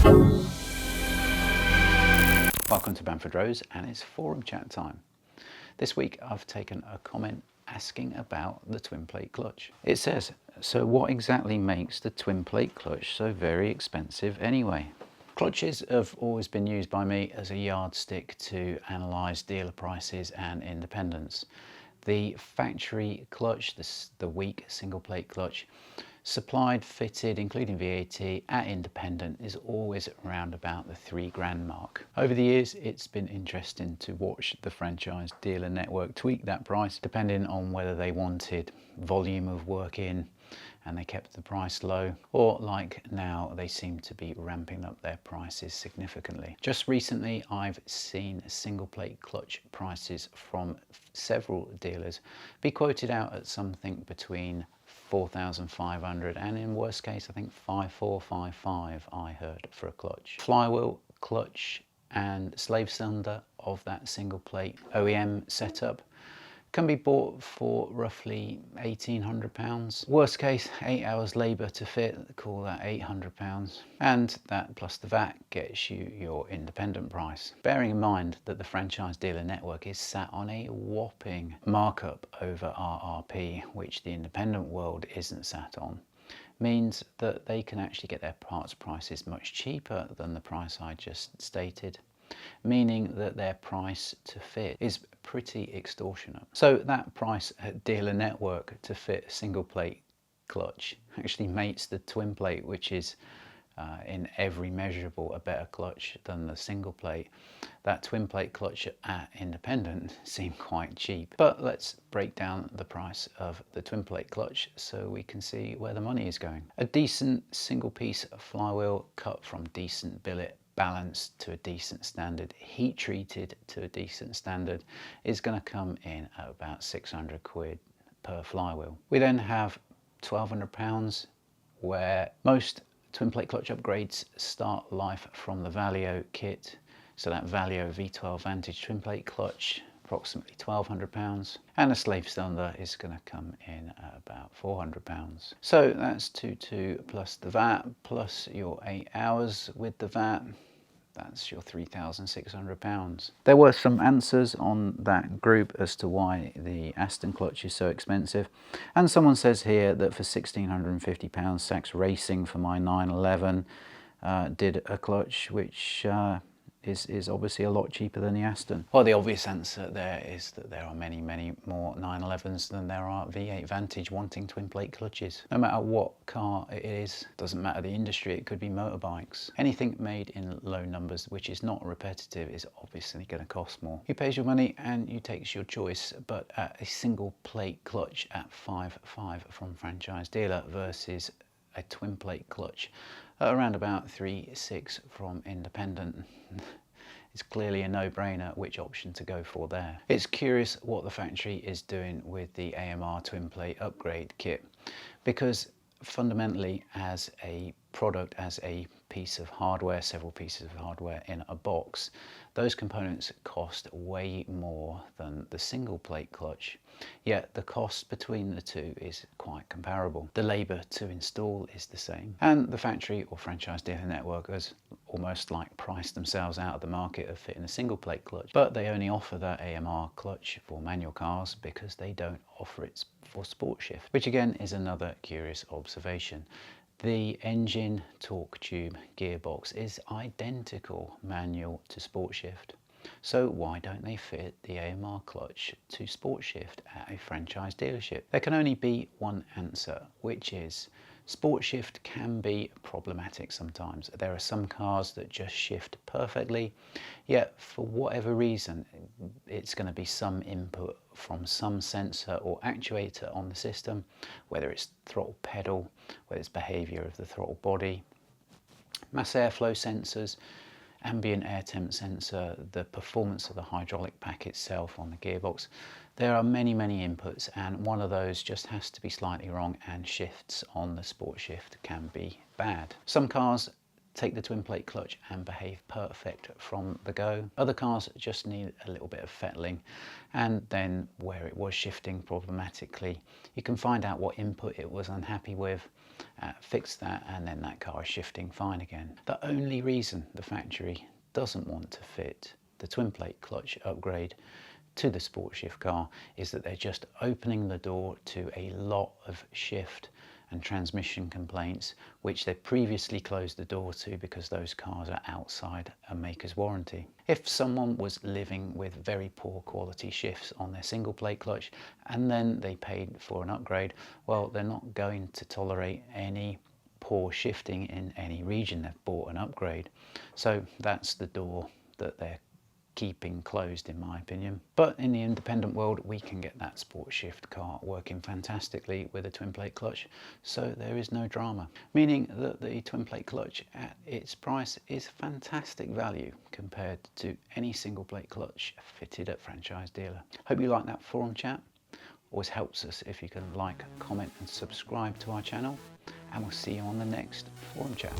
Welcome to Bamfordrose, and it's forum chat time. This week I've taken a comment asking about the twin plate clutch. It says, so what exactly makes the twin plate clutch so very expensive anyway? Clutches have always been used by me as a yardstick to analyse dealer prices and independents. The factory clutch, the weak single plate clutch, supplied, fitted, including VAT, at independent is always around about the £3,000 mark. Over the years, it's been interesting to watch the franchise dealer network tweak that price depending on whether they wanted volume of work in and they kept the price low, or like now, they seem to be ramping up their prices significantly. Just recently, I've seen single plate clutch prices from several dealers be quoted out at something between 4,500 and in worst case I think 5,455 I heard for a clutch. Flywheel, clutch and slave cylinder of that single plate OEM setup can be bought for roughly £1,800. Worst case, 8 hours labour to fit, call that £800. And that plus the VAT gets you your independent price. Bearing in mind that the franchise dealer network is sat on a whopping markup over RRP, which the independent world isn't sat on, means that they can actually get their parts prices much cheaper than the price I just stated, meaning that their price to fit is pretty extortionate. So that price at dealer network to fit a single plate clutch actually mates the twin plate, which is in every measurable a better clutch than the single plate. That twin plate clutch at independent seemed quite cheap. But let's break down the price of the twin plate clutch so we can see where the money is going. A decent single piece flywheel cut from decent billet, balanced to a decent standard, heat treated to a decent standard, is going to come in at about 600 quid per flywheel. We then have £1,200 where most twin plate clutch upgrades start life from the Valio kit. So that Valio V12 Vantage twin plate clutch, approximately £1,200, and a slave cylinder is going to come in at about £400. So that's 22 plus the VAT plus your 8 hours with the VAT. That's your £3,600. There were some answers on that group as to why the Aston clutch is so expensive, and someone says here that for £1,650 Sachs Racing for my 911 did a clutch which is obviously a lot cheaper than the Aston. Well, the obvious answer there is that there are many more 911s than there are V8 Vantage wanting twin plate clutches. No matter what car it is, doesn't matter the industry, it could be motorbikes. Anything made in low numbers which is not repetitive is obviously going to cost more. You pays your money and you takes your choice, but at a single plate clutch at 5.5 from franchise dealer versus a twin plate clutch at around about 3.6 from independent, it's clearly a no-brainer which option to go for there. It's curious what the factory is doing with the AMR twin plate upgrade kit, because fundamentally as a product, as a piece of hardware, several pieces of hardware in a box, those components cost way more than the single plate clutch, yet the cost between the two is quite comparable. The labour to install is the same, and the factory or franchise dealer network has almost like priced themselves out of the market of fitting a single plate clutch, but they only offer that AMR clutch for manual cars because they don't offer it for sport shift, which again is another curious observation. The engine, torque tube, gearbox is identical manual to sport shift. So why don't they fit the AMR clutch to sport shift at a franchise dealership? There can only be one answer, which is sport shift can be problematic sometimes. There are some cars that just shift perfectly, yet for whatever reason, it's going to be some input from some sensor or actuator on the system, whether it's throttle pedal, whether it's behavior of the throttle body, mass airflow sensors, ambient air temp sensor, the performance of the hydraulic pack itself on the gearbox. There are many inputs, and one of those just has to be slightly wrong, and shifts on the sport shift can be bad. Some cars take the twin plate clutch and behave perfect from the go. Other cars just need a little bit of fettling, and then where it was shifting problematically, you can find out what input it was unhappy with, fix that, and then that car is shifting fine again. The only reason the factory doesn't want to fit the twin plate clutch upgrade to the sport shift car is that they're just opening the door to a lot of shift and transmission complaints, which they previously closed the door to because those cars are outside a maker's warranty. If someone was living with very poor quality shifts on their single plate clutch and then they paid for an upgrade, well, they're not going to tolerate any poor shifting in any region. They've bought an upgrade. So that's the door that they're keeping closed, in my opinion. But in the independent world, we can get that sport shift car working fantastically with a twin plate clutch, so there is no drama, meaning that the twin plate clutch at its price is fantastic value compared to any single plate clutch fitted at franchise dealer. Hope you like that forum chat. Always helps us if you can like, comment and subscribe to our channel, and we'll see you on the next forum chat.